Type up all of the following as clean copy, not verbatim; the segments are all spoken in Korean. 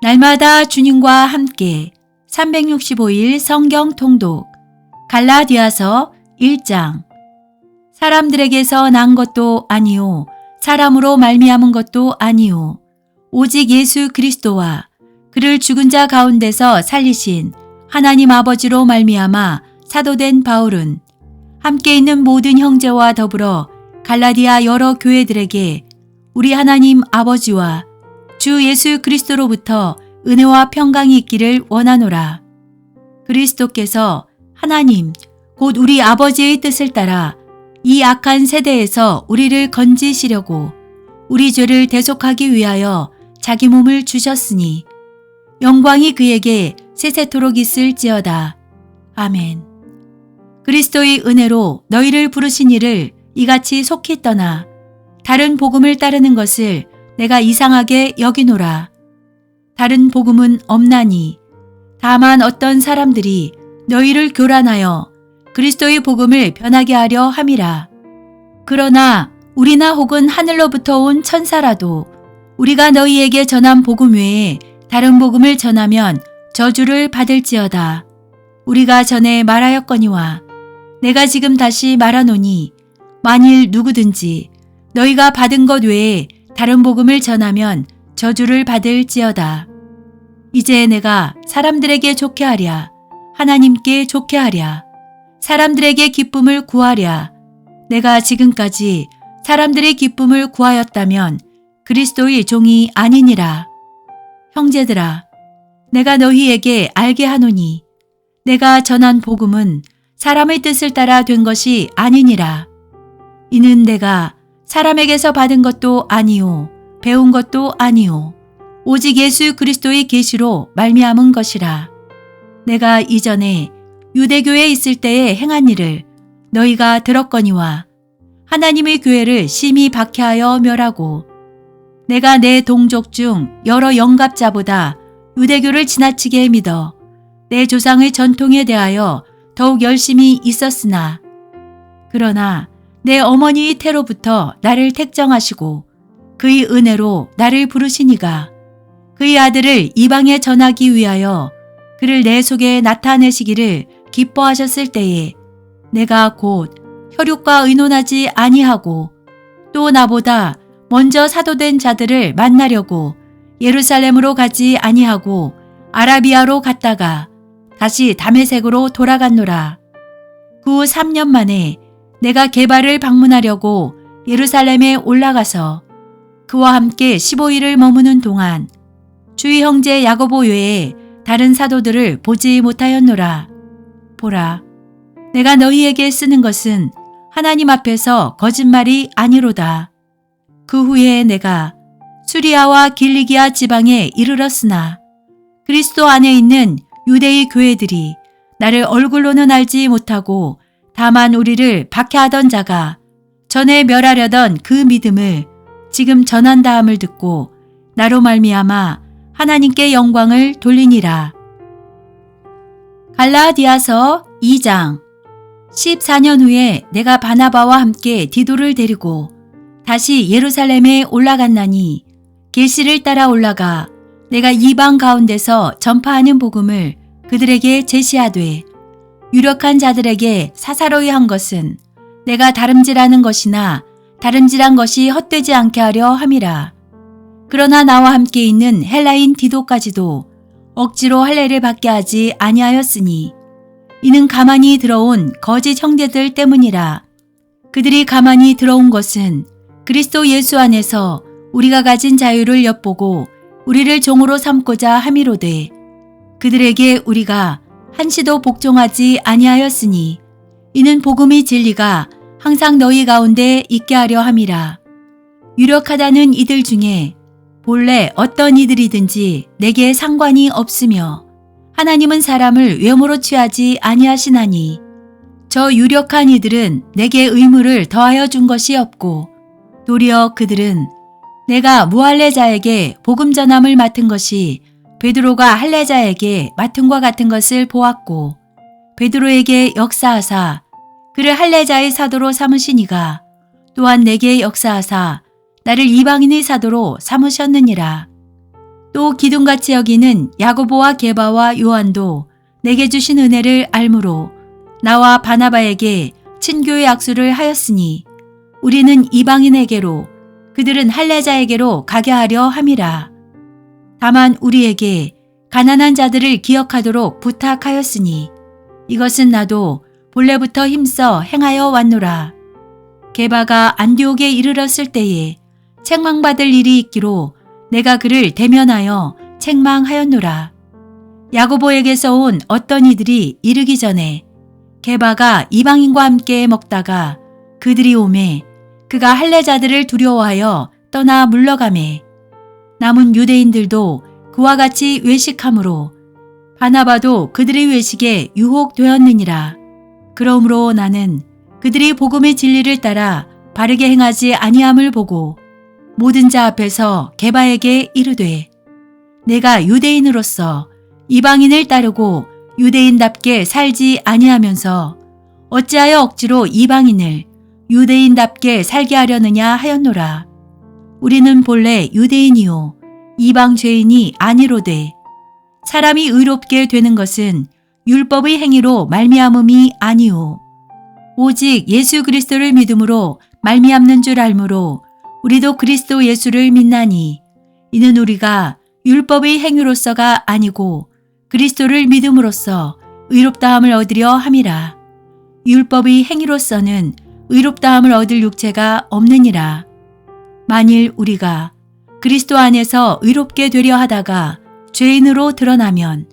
날마다 주님과 함께 365일 성경 통독 갈라디아서 1장. 사람들에게서 난 것도 아니요 사람으로 말미암은 것도 아니요 오직 예수 그리스도와 그를 죽은 자 가운데서 살리신 하나님 아버지로 말미암아 사도된 바울은 함께 있는 모든 형제와 더불어 갈라디아 여러 교회들에게 우리 하나님 아버지와 주 예수 그리스도로부터 은혜와 평강이 있기를 원하노라. 그리스도께서 하나님 곧 우리 아버지의 뜻을 따라 이 악한 세대에서 우리를 건지시려고 우리 죄를 대속하기 위하여 자기 몸을 주셨으니 영광이 그에게 세세토록 있을지어다. 아멘. 그리스도의 은혜로 너희를 부르신 이를 이같이 속히 떠나 다른 복음을 따르는 것을 내가 이상하게 여기노라. 다른 복음은 없나니 다만 어떤 사람들이 너희를 교란하여 그리스도의 복음을 변하게 하려 함이라. 그러나 우리나 혹은 하늘로부터 온 천사라도 우리가 너희에게 전한 복음 외에 다른 복음을 전하면 저주를 받을지어다. 우리가 전에 말하였거니와 내가 지금 다시 말하노니 만일 누구든지 너희가 받은 것 외에 다른 복음을 전하면 저주를 받을지어다. 이제 내가 사람들에게 좋게 하랴, 하나님께 좋게 하랴, 사람들에게 기쁨을 구하랴. 내가 지금까지 사람들의 기쁨을 구하였다면 그리스도의 종이 아니니라. 형제들아, 내가 너희에게 알게 하노니 내가 전한 복음은 사람의 뜻을 따라 된 것이 아니니라. 이는 내가 사람에게서 받은 것도 아니요 배운 것도 아니요 오직 예수 그리스도의 계시로 말미암은 것이라. 내가 이전에 유대교에 있을 때에 행한 일을 너희가 들었거니와 하나님의 교회를 심히 박해하여 멸하고 내가 내 동족 중 여러 영갑자보다 유대교를 지나치게 믿어 내 조상의 전통에 대하여 더욱 열심히 있었으나 그러나 내 어머니의 태로부터 나를 택정하시고 그의 은혜로 나를 부르시니가 그의 아들을 이방에 전하기 위하여 그를 내 속에 나타내시기를 기뻐하셨을 때에 내가 곧 혈육과 의논하지 아니하고 또 나보다 먼저 사도된 자들을 만나려고 예루살렘으로 가지 아니하고 아라비아로 갔다가 다시 다메섹으로 돌아갔노라. 그 후 3년 만에 내가 게바를 방문하려고 예루살렘에 올라가서 그와 함께 15일을 머무는 동안 주의 형제 야고보 외에 다른 사도들을 보지 못하였노라. 보라, 내가 너희에게 쓰는 것은 하나님 앞에서 거짓말이 아니로다. 그 후에 내가 수리아와 길리기아 지방에 이르렀으나 그리스도 안에 있는 유대의 교회들이 나를 얼굴로는 알지 못하고 다만 우리를 박해하던 자가 전에 멸하려던 그 믿음을 지금 전한다함을 듣고 나로 말미암아 하나님께 영광을 돌리니라. 갈라디아서 2장. 14년 후에 내가 바나바와 함께 디도를 데리고 다시 예루살렘에 올라갔나니 계시를 따라 올라가 내가 이방 가운데서 전파하는 복음을 그들에게 제시하되 유력한 자들에게 사사로이 한 것은 내가 다름질하는 것이나 다름질한 것이 헛되지 않게 하려 함이라. 그러나 나와 함께 있는 헬라인 디도까지도 억지로 할례를 받게 하지 아니하였으니 이는 가만히 들어온 거짓 형제들 때문이라. 그들이 가만히 들어온 것은 그리스도 예수 안에서 우리가 가진 자유를 엿보고 우리를 종으로 삼고자 함이로되 그들에게 우리가 한시도 복종하지 아니하였으니 이는 복음의 진리가 항상 너희 가운데 있게 하려 함이라. 유력하다는 이들 중에 본래 어떤 이들이든지 내게 상관이 없으며 하나님은 사람을 외모로 취하지 아니하시나니 저 유력한 이들은 내게 의무를 더하여 준 것이 없고 도리어 그들은 내가 무할례자에게 복음 전함을 맡은 것이 베드로가 할례자에게 맡음과 같은 것을 보았고 베드로에게 역사하사 그를 할례자의 사도로 삼으시니가 또한 내게 역사하사 나를 이방인의 사도로 삼으셨느니라. 또 기둥같이 여기는 야고보와 게바와 요한도 내게 주신 은혜를 알므로 나와 바나바에게 친교의 약수를 하였으니 우리는 이방인에게로 그들은 할례자에게로 가게 하려 함이라. 다만 우리에게 가난한 자들을 기억하도록 부탁하였으니 이것은 나도 본래부터 힘써 행하여 왔노라. 게바가 안디옥에 이르렀을 때에 책망받을 일이 있기로 내가 그를 대면하여 책망하였노라. 야고보에게서 온 어떤 이들이 이르기 전에 게바가 이방인과 함께 먹다가 그들이 오매 그가 할례자들을 두려워하여 떠나 물러가매 남은 유대인들도 그와 같이 외식하므로 바나바도 그들의 외식에 유혹되었느니라. 그러므로 나는 그들이 복음의 진리를 따라 바르게 행하지 아니함을 보고 모든 자 앞에서 게바에게 이르되 내가 유대인으로서 이방인을 따르고 유대인답게 살지 아니하면서 어찌하여 억지로 이방인을 유대인답게 살게 하려느냐 하였노라. 우리는 본래 유대인이요 이방 죄인이 아니로되 사람이 의롭게 되는 것은 율법의 행위로 말미암음이 아니오 오직 예수 그리스도를 믿음으로 말미암는 줄 알므로 우리도 그리스도 예수를 믿나니 이는 우리가 율법의 행위로서가 아니고 그리스도를 믿음으로써 의롭다함을 얻으려 함이라. 율법의 행위로서는 의롭다함을 얻을 육체가 없느니라. 만일 우리가 그리스도 안에서 의롭게 되려 하다가 죄인으로 드러나면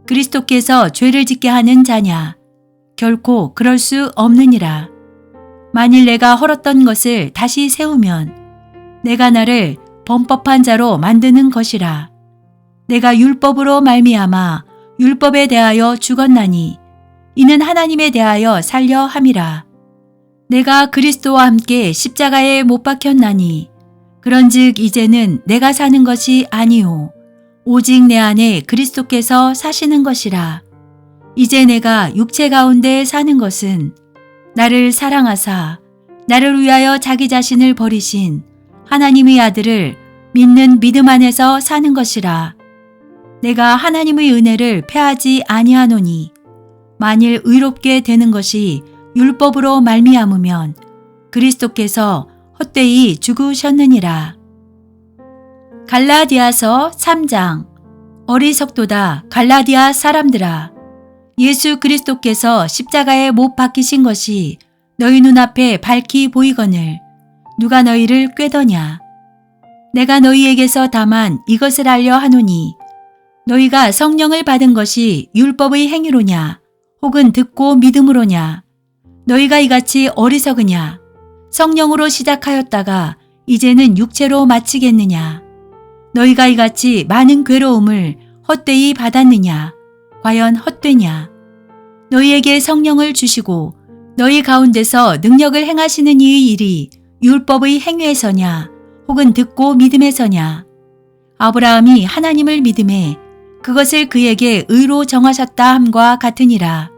그리스도께서 죄를 짓게 하는 자냐? 결코 그럴 수 없느니라. 만일 내가 헐었던 것을 다시 세우면 내가 나를 범법한 자로 만드는 것이라. 내가 율법으로 말미암아 율법에 대하여 죽었나니 이는 하나님에 대하여 살려 함이라. 내가 그리스도와 함께 십자가에 못 박혔나니 그런즉 이제는 내가 사는 것이 아니오 오직 내 안에 그리스도께서 사시는 것이라. 이제 내가 육체 가운데 사는 것은 나를 사랑하사 나를 위하여 자기 자신을 버리신 하나님의 아들을 믿는 믿음 안에서 사는 것이라. 내가 하나님의 은혜를 패하지 아니하노니 만일 의롭게 되는 것이 율법으로 말미암으면 그리스도께서 헛되이 죽으셨느니라. 갈라디아서 3장. 어리석도다 갈라디아 사람들아. 예수 그리스도께서 십자가에 못 박히신 것이 너희 눈앞에 밝히 보이거늘 누가 너희를 꾀더냐. 내가 너희에게서 다만 이것을 알려 하노니 너희가 성령을 받은 것이 율법의 행위로냐 혹은 듣고 믿음으로냐. 너희가 이같이 어리석으냐. 성령으로 시작하였다가 이제는 육체로 마치겠느냐. 너희가 이같이 많은 괴로움을 헛되이 받았느냐. 과연 헛되냐. 너희에게 성령을 주시고 너희 가운데서 능력을 행하시는 이의 일이 율법의 행위에서냐 혹은 듣고 믿음에서냐. 아브라함이 하나님을 믿음에 그것을 그에게 의로 정하셨다 함과 같으니라.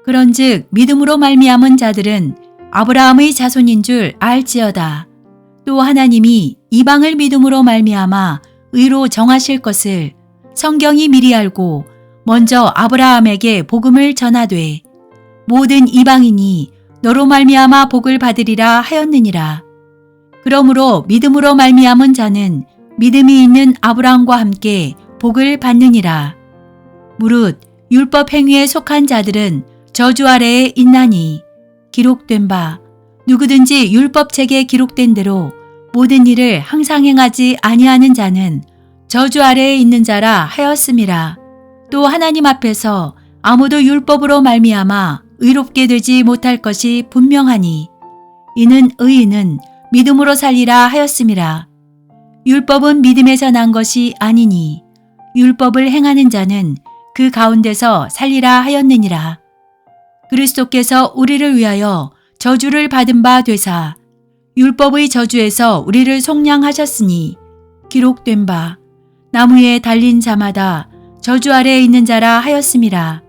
그런즉 믿음으로 말미암은 자들은 아브라함의 자손인 줄 알지어다. 또 하나님이 이방을 믿음으로 말미암아 의로 정하실 것을 성경이 미리 알고 먼저 아브라함에게 복음을 전하되 모든 이방인이 너로 말미암아 복을 받으리라 하였느니라. 그러므로 믿음으로 말미암은 자는 믿음이 있는 아브라함과 함께 복을 받느니라. 무릇 율법 행위에 속한 자들은 저주 아래에 있나니 기록된 바 누구든지 율법책에 기록된 대로 모든 일을 항상 행하지 아니하는 자는 저주 아래에 있는 자라 하였음이라. 또 하나님 앞에서 아무도 율법으로 말미암아 의롭게 되지 못할 것이 분명하니 이는 의인은 믿음으로 살리라 하였음이라. 율법은 믿음에서 난 것이 아니니 율법을 행하는 자는 그 가운데서 살리라 하였느니라. 그리스도께서 우리를 위하여 저주를 받은 바 되사 율법의 저주에서 우리를 속량하셨으니 기록된 바 나무에 달린 자마다 저주 아래에 있는 자라 하였음이라.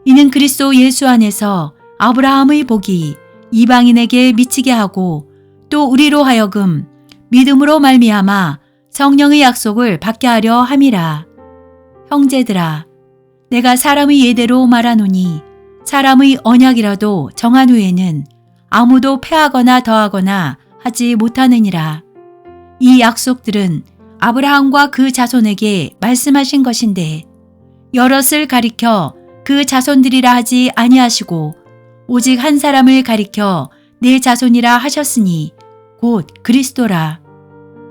이는 그리스도 예수 안에서 아브라함의 복이 이방인에게 미치게 하고 또 우리로 하여금 믿음으로 말미암아 성령의 약속을 받게 하려 함이라. 형제들아, 내가 사람의 예대로 말하노니 사람의 언약이라도 정한 후에는 아무도 패하거나 더하거나 하지 못하느니라. 이 약속들은 아브라함과 그 자손에게 말씀하신 것인데 여럿을 가리켜 그 자손들이라 하지 아니하시고 오직 한 사람을 가리켜 내 자손이라 하셨으니 곧 그리스도라.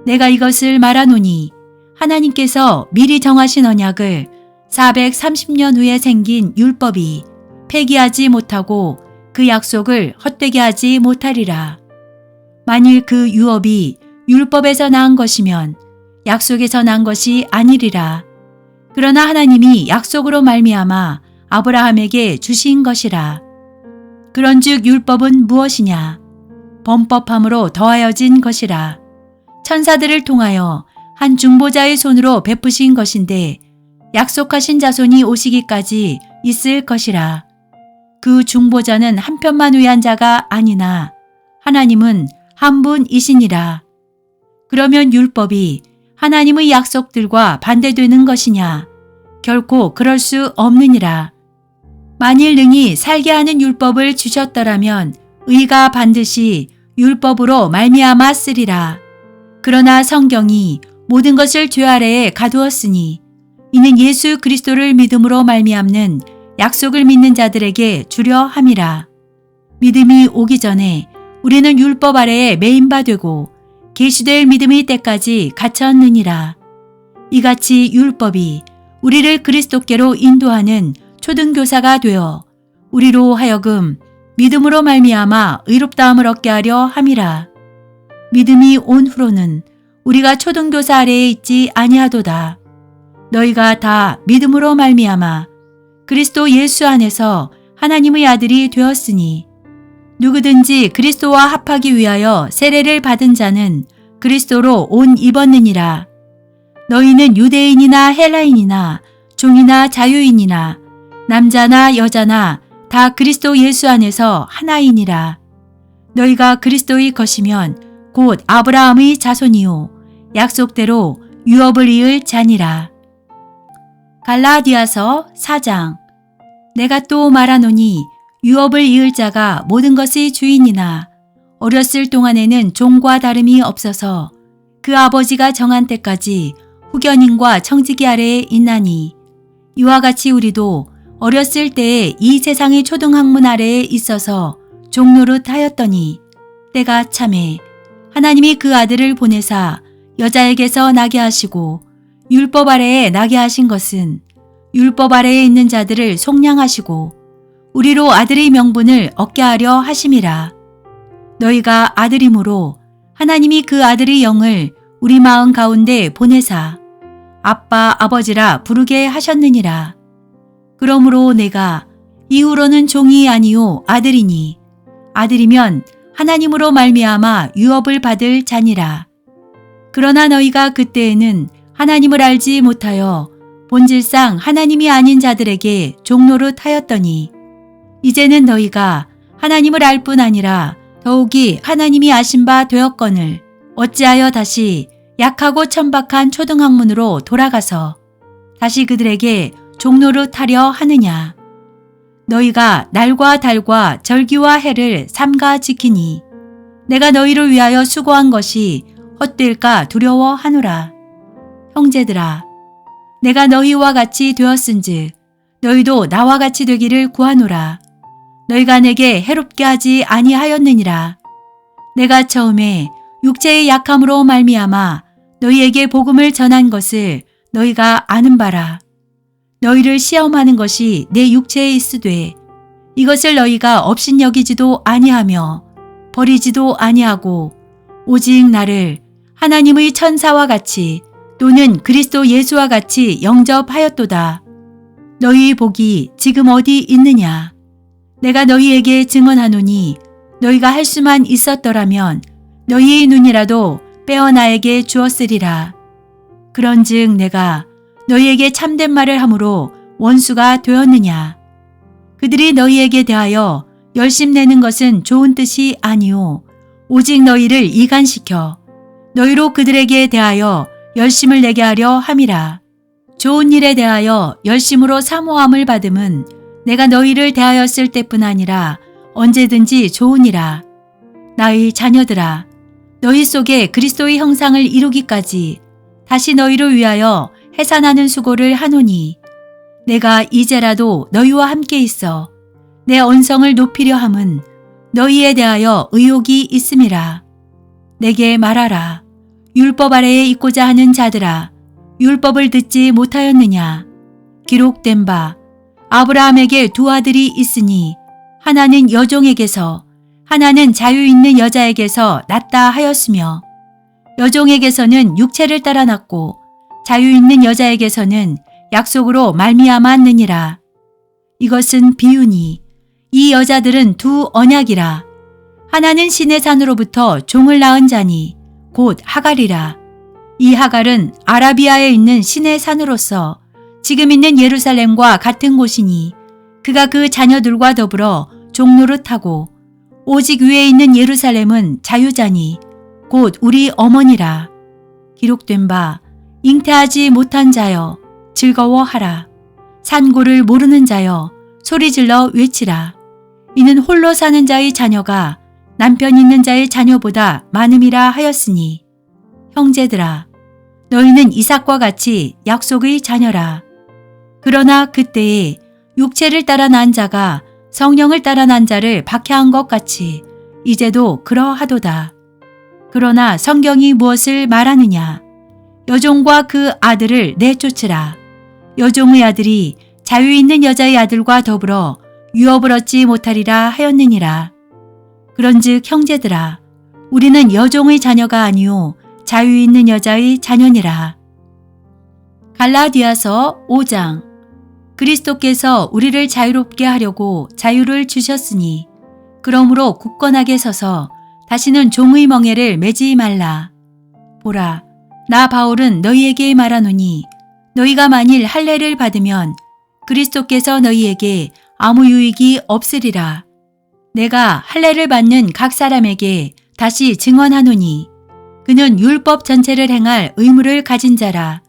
내가 이것을 말하노니 하나님께서 미리 정하신 언약을 430년 후에 생긴 율법이 폐기하지 못하고 그 약속을 헛되게 하지 못하리라. 만일 그 유업이 율법에서 나은 것이면 약속에서 난 것이 아니리라. 그러나 하나님이 약속으로 말미암아 아브라함에게 주신 것이라. 그런즉 율법은 무엇이냐? 범법함으로 더하여진 것이라. 천사들을 통하여 한 중보자의 손으로 베푸신 것인데 약속하신 자손이 오시기까지 있을 것이라. 그 중보자는 한 편만 위한 자가 아니나 하나님은 한 분이시니라. 그러면 율법이 하나님의 약속들과 반대되는 것이냐? 결코 그럴 수 없느니라. 만일 능히 살게 하는 율법을 주셨더라면 의가 반드시 율법으로 말미암아 쓰리라. 그러나 성경이 모든 것을 죄 아래에 가두었으니 이는 예수 그리스도를 믿음으로 말미암는 약속을 믿는 자들에게 주려 함이라. 믿음이 오기 전에 우리는 율법 아래에 매인 바 되고 계시될 믿음의 때까지 갇혔느니라. 이같이 율법이 우리를 그리스도께로 인도하는 초등교사가 되어 우리로 하여금 믿음으로 말미암아 의롭다함을 얻게 하려 함이라. 믿음이 온 후로는 우리가 초등교사 아래에 있지 아니하도다. 너희가 다 믿음으로 말미암아 그리스도 예수 안에서 하나님의 아들이 되었으니 누구든지 그리스도와 합하기 위하여 세례를 받은 자는 그리스도로 옷 입었느니라. 너희는 유대인이나 헬라인이나 종이나 자유인이나 남자나 여자나 다 그리스도 예수 안에서 하나이니라. 너희가 그리스도의 것이면 곧 아브라함의 자손이요 약속대로 유업을 이을 자니라. 갈라디아서 4장. 내가 또 말하노니 유업을 이을 자가 모든 것의 주인이나 어렸을 동안에는 종과 다름이 없어서 그 아버지가 정한 때까지 후견인과 청지기 아래에 있나니 이와 같이 우리도 어렸을 때에 이 세상의 초등학문 아래에 있어서 종노릇 하였더니 때가 참에 하나님이 그 아들을 보내사 여자에게서 나게 하시고 율법 아래에 나게 하신 것은 율법 아래에 있는 자들을 속량하시고 우리로 아들의 명분을 얻게 하려 하심이라. 너희가 아들이므로 하나님이 그 아들의 영을 우리 마음 가운데 보내사 아빠 아버지라 부르게 하셨느니라. 그러므로 내가 이후로는 종이 아니요 아들이니 아들이면 하나님으로 말미암아 유업을 받을 자니라. 그러나 너희가 그때에는 하나님을 알지 못하여 본질상 하나님이 아닌 자들에게 종노릇 하였더니 이제는 너희가 하나님을 알 뿐 아니라 더욱이 하나님이 아신 바 되었거늘 어찌하여 다시 약하고 천박한 초등학문으로 돌아가서 다시 그들에게 종노릇 하려 하느냐. 너희가 날과 달과 절기와 해를 삼가 지키니 내가 너희를 위하여 수고한 것이 헛될까 두려워하노라. 형제들아, 내가 너희와 같이 되었은즉 너희도 나와 같이 되기를 구하노라. 너희가 내게 해롭게 하지 아니하였느니라. 내가 처음에 육체의 약함으로 말미암아 너희에게 복음을 전한 것을 너희가 아는 바라. 너희를 시험하는 것이 내 육체에 있으되 이것을 너희가 업신여기지도 아니하며 버리지도 아니하고 오직 나를 하나님의 천사와 같이 또는 그리스도 예수와 같이 영접하였도다. 너희 복이 지금 어디 있느냐? 내가 너희에게 증언하노니 너희가 할 수만 있었더라면 너희의 눈이라도 빼어 나에게 주었으리라. 그런즉 내가 너희에게 참된 말을 함으로 원수가 되었느냐? 그들이 너희에게 대하여 열심내는 것은 좋은 뜻이 아니오 오직 너희를 이간시켜 너희로 그들에게 대하여 열심을 내게 하려 함이라. 좋은 일에 대하여 열심으로 사모함을 받음은 내가 너희를 대하였을 때뿐 아니라 언제든지 좋으니라. 나의 자녀들아, 너희 속에 그리스도의 형상을 이루기까지 다시 너희를 위하여 해산하는 수고를 하노니 내가 이제라도 너희와 함께 있어 내 언성을 높이려 함은 너희에 대하여 의욕이 있음이라. 내게 말하라. 율법 아래에 있고자 하는 자들아, 율법을 듣지 못하였느냐? 기록된 바 아브라함에게 두 아들이 있으니 하나는 여종에게서 하나는 자유 있는 여자에게서 났다 하였으며 여종에게서는 육체를 따라 났고 자유 있는 여자에게서는 약속으로 말미암았느니라. 이것은 비유니 이 여자들은 두 언약이라. 하나는 신의 산으로부터 종을 낳은 자니 곧 하갈이라. 이 하갈은 아라비아에 있는 신의 산으로서 지금 있는 예루살렘과 같은 곳이니 그가 그 자녀들과 더불어 종노릇하고 오직 위에 있는 예루살렘은 자유자니 곧 우리 어머니라. 기록된 바 잉태하지 못한 자여 즐거워하라. 산고를 모르는 자여 소리질러 외치라. 이는 홀로 사는 자의 자녀가 남편 있는 자의 자녀보다 많음이라 하였으니 형제들아, 너희는 이삭과 같이 약속의 자녀라. 그러나 그때에 육체를 따라 난 자가 성령을 따라 난 자를 박해한 것 같이 이제도 그러하도다. 그러나 성경이 무엇을 말하느냐? 여종과 그 아들을 내쫓으라. 여종의 아들이 자유 있는 여자의 아들과 더불어 유업을 얻지 못하리라 하였느니라. 그런즉 형제들아, 우리는 여종의 자녀가 아니요 자유 있는 여자의 자녀니라. 갈라디아서 5장. 그리스도께서 우리를 자유롭게 하려고 자유를 주셨으니 그러므로 굳건하게 서서 다시는 종의 멍에를 매지 말라. 보라, 나 바울은 너희에게 말하노니 너희가 만일 할례를 받으면 그리스도께서 너희에게 아무 유익이 없으리라. 내가 할례를 받는 각 사람에게 다시 증언하노니 그는 율법 전체를 행할 의무를 가진 자라.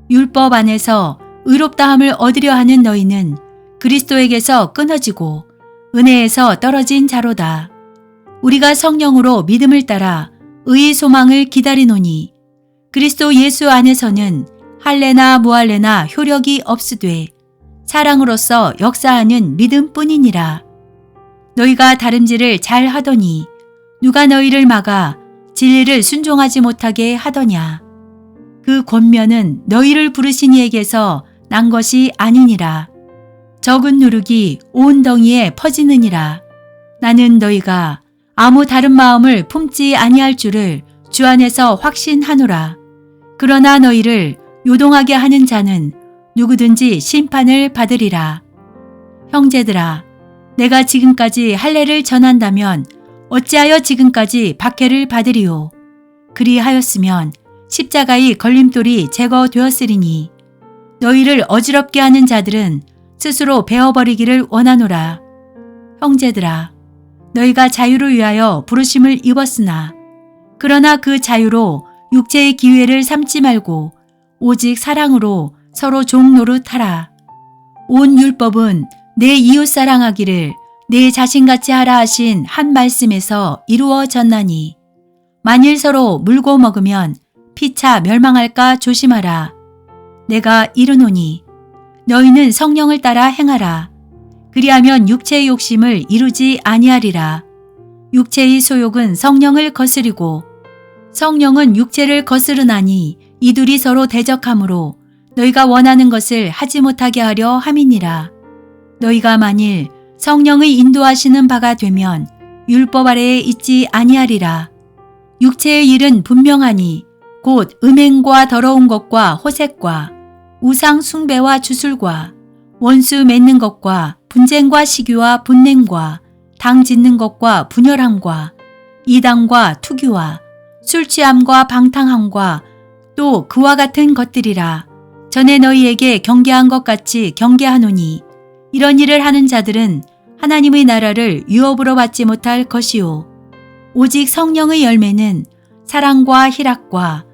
율법 안에서 의롭다함을 얻으려 하는 너희는 그리스도에게서 끊어지고 은혜에서 떨어진 자로다. 우리가 성령으로 믿음을 따라 의의 소망을 기다리노니 그리스도 예수 안에서는 할례나 무할례나 효력이 없으되 사랑으로서 역사하는 믿음뿐이니라. 너희가 다름질을 잘 하더니 누가 너희를 막아 진리를 순종하지 못하게 하더냐? 그 권면은 너희를 부르신 이에게서 난 것이 아니니라. 적은 누룩이 온 덩이에 퍼지느니라. 나는 너희가 아무 다른 마음을 품지 아니할 줄을 주 안에서 확신하노라. 그러나 너희를 요동하게 하는 자는 누구든지 심판을 받으리라. 형제들아, 내가 지금까지 할례를 전한다면 어찌하여 지금까지 박해를 받으리요? 그리하였으면 십자가의 걸림돌이 제거되었으리니 너희를 어지럽게 하는 자들은 스스로 베어버리기를 원하노라. 형제들아, 너희가 자유를 위하여 부르심을 입었으나 그러나 그 자유로 육체의 기회를 삼지 말고 오직 사랑으로 서로 종노릇하라. 온 율법은 내 이웃 사랑하기를 내 자신같이 하라 하신 한 말씀에서 이루어졌나니 만일 서로 물고 먹으면 피차 멸망할까 조심하라. 내가 이르노니 너희는 성령을 따라 행하라. 그리하면 육체의 욕심을 이루지 아니하리라. 육체의 소욕은 성령을 거스리고 성령은 육체를 거스르나니 이 둘이 서로 대적하므로 너희가 원하는 것을 하지 못하게 하려 함이니라. 너희가 만일 성령의 인도하시는 바가 되면 율법 아래에 있지 아니하리라. 육체의 일은 분명하니 곧 음행과 더러운 것과 호색과 우상 숭배와 주술과 원수 맺는 것과 분쟁과 시기와 분냄과 당 짓는 것과 분열함과 이당과 투기와 술 취함과 방탕함과 또 그와 같은 것들이라. 전에 너희에게 경계한 것 같이 경계하노니 이런 일을 하는 자들은 하나님의 나라를 유업으로 받지 못할 것이요 오직 성령의 열매는 사랑과 희락과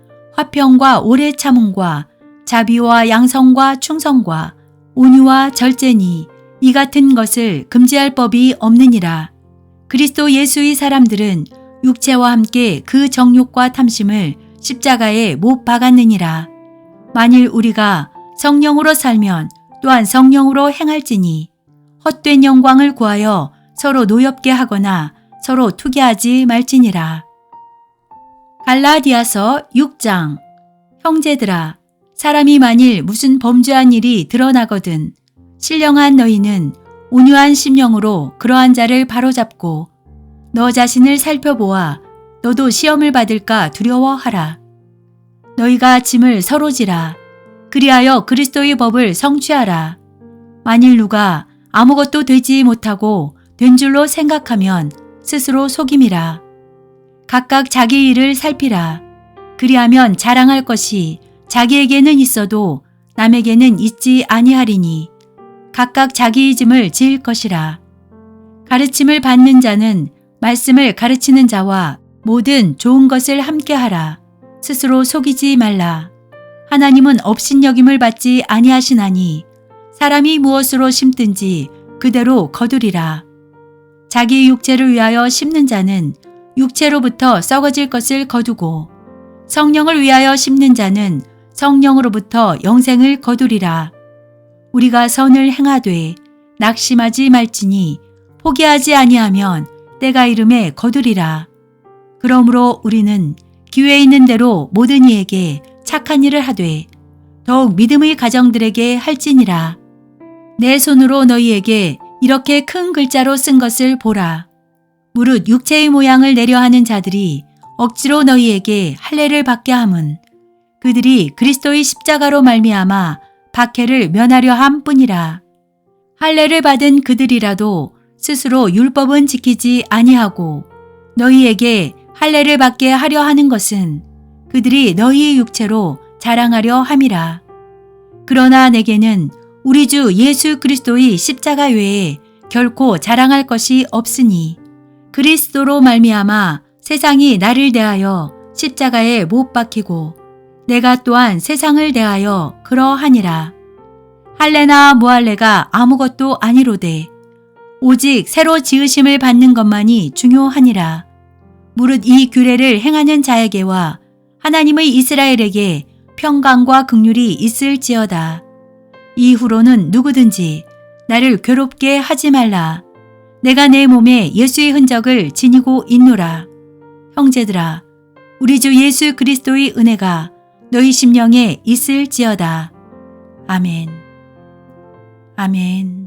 화평과 오래 참음과 자비와 양성과 충성과 온유와 절제니 이 같은 것을 금지할 법이 없느니라. 그리스도 예수의 사람들은 육체와 함께 그 정욕과 탐심을 십자가에 못 박았느니라. 만일 우리가 성령으로 살면 또한 성령으로 행할지니 헛된 영광을 구하여 서로 노엽게 하거나 서로 투기하지 말지니라. 갈라디아서 6장. 형제들아, 사람이 만일 무슨 범죄한 일이 드러나거든 신령한 너희는 온유한 심령으로 그러한 자를 바로잡고 너 자신을 살펴보아 너도 시험을 받을까 두려워하라. 너희가 짐을 서로 지라. 그리하여 그리스도의 법을 성취하라. 만일 누가 아무것도 되지 못하고 된 줄로 생각하면 스스로 속임이라. 각각 자기 일을 살피라. 그리하면 자랑할 것이 자기에게는 있어도 남에게는 있지 아니하리니 각각 자기의 짐을 지을 것이라. 가르침을 받는 자는 말씀을 가르치는 자와 모든 좋은 것을 함께하라. 스스로 속이지 말라. 하나님은 업신여김을 받지 아니하시나니 사람이 무엇으로 심든지 그대로 거두리라. 자기 육체를 위하여 심는 자는 육체로부터 썩어질 것을 거두고 성령을 위하여 심는 자는 성령으로부터 영생을 거두리라. 우리가 선을 행하되 낙심하지 말지니 포기하지 아니하면 때가 이름에 거두리라. 그러므로 우리는 기회 있는 대로 모든 이에게 착한 일을 하되 더욱 믿음의 가정들에게 할지니라. 내 손으로 너희에게 이렇게 큰 글자로 쓴 것을 보라. 무릇 육체의 모양을 내려하는 자들이 억지로 너희에게 할례를 받게 함은 그들이 그리스도의 십자가로 말미암아 박해를 면하려 함 뿐이라. 할례를 받은 그들이라도 스스로 율법은 지키지 아니하고 너희에게 할례를 받게 하려 하는 것은 그들이 너희의 육체로 자랑하려 함이라. 그러나 내게는 우리 주 예수 그리스도의 십자가 외에 결코 자랑할 것이 없으니 그리스도로 말미암아 세상이 나를 대하여 십자가에 못 박히고 내가 또한 세상을 대하여 그러하니라. 할례나 무할례가 아무것도 아니로되 오직 새로 지으심을 받는 것만이 중요하니라. 무릇 이 규례를 행하는 자에게와 하나님의 이스라엘에게 평강과 긍휼이 있을지어다. 이후로는 누구든지 나를 괴롭게 하지 말라. 내가 내 몸에 예수의 흔적을 지니고 있노라. 형제들아, 우리 주 예수 그리스도의 은혜가 너희 심령에 있을지어다. 아멘. 아멘.